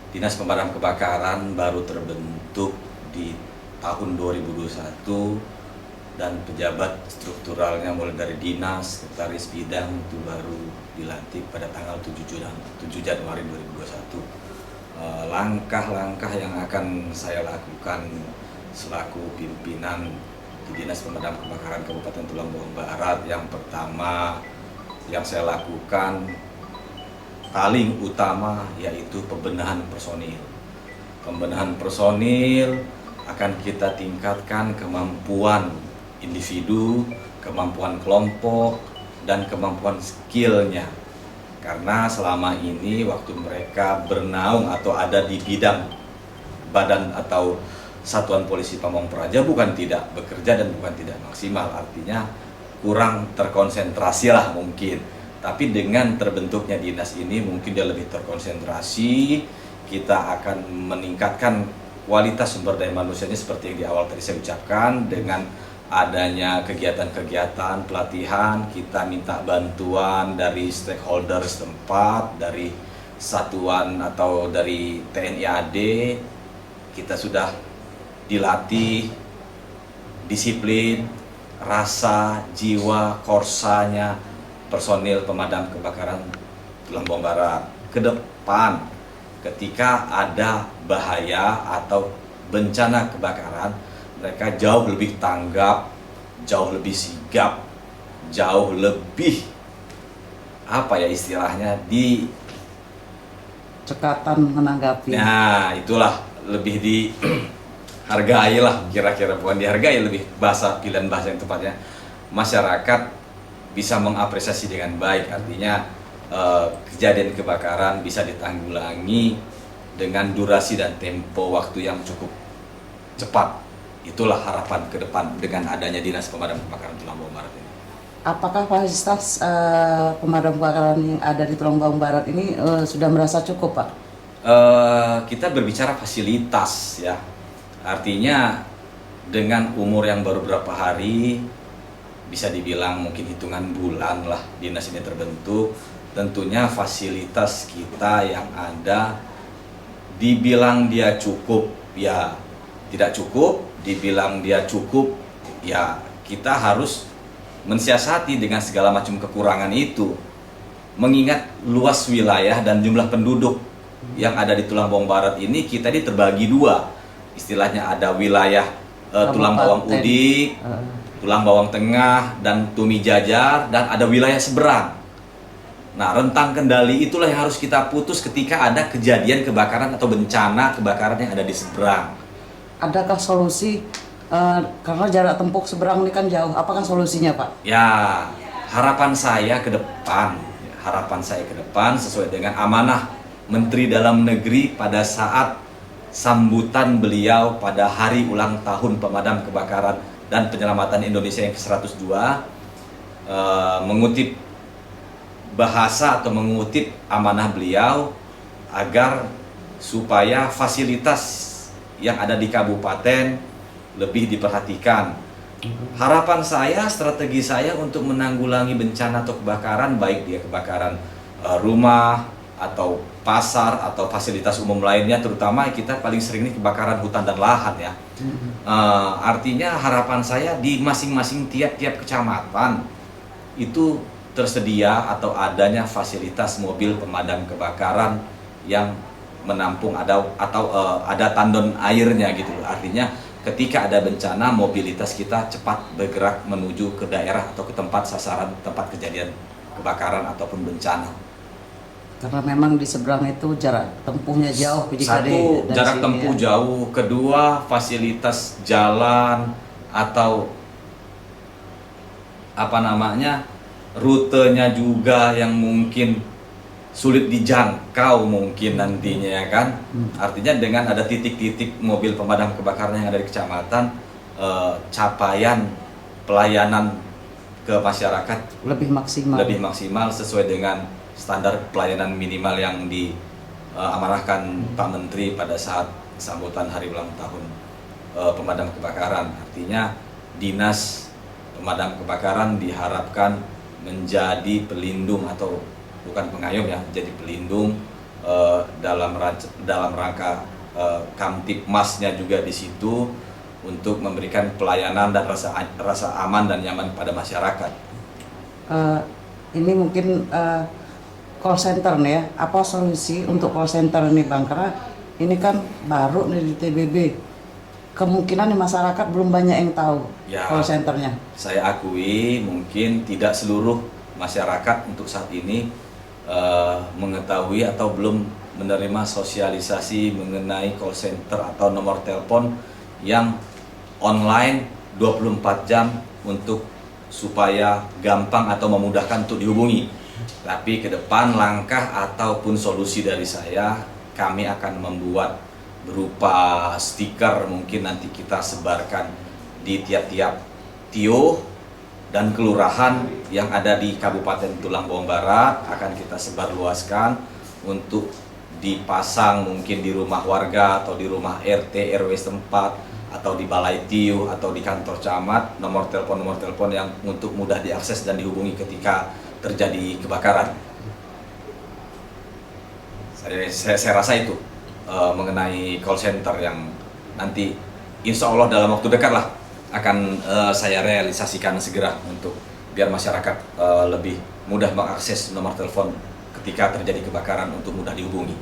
Dinas Pemadam Kebakaran baru terbentuk di tahun 2021 dan pejabat strukturalnya mulai dari dinas, sekretaris bidang itu baru dilantik pada tanggal 7 Januari 2021. Langkah-langkah yang akan saya lakukan selaku pimpinan di Dinas Pemadam Kebakaran Kabupaten Tulang Bawang Barat, yang pertama yang saya lakukan paling utama yaitu pembenahan personil. Pembenahan personil akan kita tingkatkan kemampuan individu, kemampuan kelompok, dan kemampuan skillnya. Karena selama ini waktu mereka bernaung atau ada di bidang badan atau satuan polisi Pamong Praja bukan tidak bekerja dan bukan tidak maksimal, artinya kurang terkonsentrasi lah mungkin. Tapi dengan terbentuknya dinas ini mungkin dia lebih terkonsentrasi, kita akan meningkatkan kualitas sumber daya manusianya seperti yang di awal tadi saya ucapkan. Dengan adanya kegiatan-kegiatan pelatihan, kita minta bantuan dari stakeholder setempat, dari satuan atau dari TNI AD, kita sudah dilatih disiplin, rasa, jiwa, korsanya personil pemadam kebakaran Tulang Bawang Barat. Ke depan ketika ada bahaya atau bencana kebakaran, mereka jauh lebih tanggap, jauh lebih sigap, jauh lebih apa ya istilahnya, di cekatan menanggapi. nah itulah, lebih dihargai lah kira-kira, bukan dihargai, lebih pilihan bahasa yang tepatnya, masyarakat bisa mengapresiasi dengan baik. Artinya kejadian kebakaran bisa ditanggulangi dengan durasi dan tempo waktu yang cukup cepat. Itulah harapan ke depan dengan adanya Dinas Pemadam Kebakaran Tulang Bawang Barat ini. Apakah fasilitas pemadam kebakaran yang ada di Tulang Bawang Barat ini sudah merasa cukup, Pak? Kita berbicara fasilitas ya, artinya dengan umur yang baru berapa hari, bisa dibilang mungkin hitungan bulan lah dinas ini terbentuk, tentunya fasilitas kita yang ada dibilang dia cukup ya tidak cukup, dibilang dia cukup ya kita harus mensiasati dengan segala macam kekurangan itu, mengingat luas wilayah dan jumlah penduduk yang ada di Tulang Bawang Barat ini. Kita ini terbagi dua, istilahnya ada wilayah Tulang Bawang Udik, Tulang Bawang Tengah, dan Tumi Jajar, dan ada wilayah seberang. Nah, rentang kendali itulah yang harus kita putus ketika ada kejadian kebakaran atau bencana kebakaran yang ada di seberang. Adakah solusi, karena jarak tempuh seberang ini kan jauh, apakah solusinya, Pak? Ya, harapan saya ke depan sesuai dengan amanah Menteri Dalam Negeri pada saat sambutan beliau pada hari ulang tahun Pemadam Kebakaran dan Penyelamatan Indonesia yang ke-102, mengutip bahasa atau mengutip amanah beliau agar supaya fasilitas yang ada di kabupaten lebih diperhatikan. Harapan saya, strategi saya untuk menanggulangi bencana atau kebakaran, baik dia kebakaran rumah atau pasar atau fasilitas umum lainnya, terutama kita paling sering ini kebakaran hutan dan lahan ya. Artinya harapan saya di masing-masing tiap-tiap kecamatan itu tersedia atau adanya fasilitas mobil pemadam kebakaran yang menampung atau ada tandon airnya gitu. Artinya ketika ada bencana, mobilitas kita cepat bergerak menuju ke daerah atau ke tempat sasaran tempat kejadian kebakaran ataupun bencana. Karena memang di seberang itu jarak tempuhnya jauh. Satu, jarak tempuh jauh. Kedua, fasilitas jalan atau rutenya juga yang mungkin sulit dijangkau mungkin nantinya ya kan. Artinya dengan ada titik-titik mobil pemadam kebakaran yang ada di kecamatan, capaian pelayanan ke masyarakat lebih maksimal sesuai dengan standar pelayanan minimal yang diamanahkan Pak Menteri pada saat sambutan hari ulang tahun pemadam kebakaran. Artinya Dinas Pemadam Kebakaran diharapkan menjadi pelindung atau bukan pengayom ya, jadi pelindung dalam dalam rangka Kamtipmasnya juga di situ untuk memberikan pelayanan dan rasa aman dan nyaman pada masyarakat. Ini mungkin call center nih ya, apa solusi untuk call center ini Bang? Karena ini kan baru nih di TBB, kemungkinan di masyarakat belum banyak yang tahu Ya, call centernya. saya akui mungkin tidak seluruh masyarakat untuk saat ini mengetahui atau belum menerima sosialisasi mengenai call center atau nomor telepon yang online 24 jam untuk supaya gampang atau memudahkan untuk dihubungi. Tapi ke depan langkah ataupun solusi dari saya, kami akan membuat berupa stiker, mungkin nanti kita sebarkan di tiap-tiap tio dan kelurahan yang ada di Kabupaten Tulang Bawang Barat, akan kita sebarluaskan untuk dipasang mungkin di rumah warga atau di rumah RT RW setempat atau di balai tio atau di kantor camat, nomor telepon yang untuk mudah diakses dan dihubungi ketika terjadi kebakaran. Saya rasa itu mengenai call center yang nanti insya Allah dalam waktu dekat lah akan saya realisasikan segera untuk biar masyarakat lebih mudah mengakses nomor telepon ketika terjadi kebakaran untuk mudah dihubungi.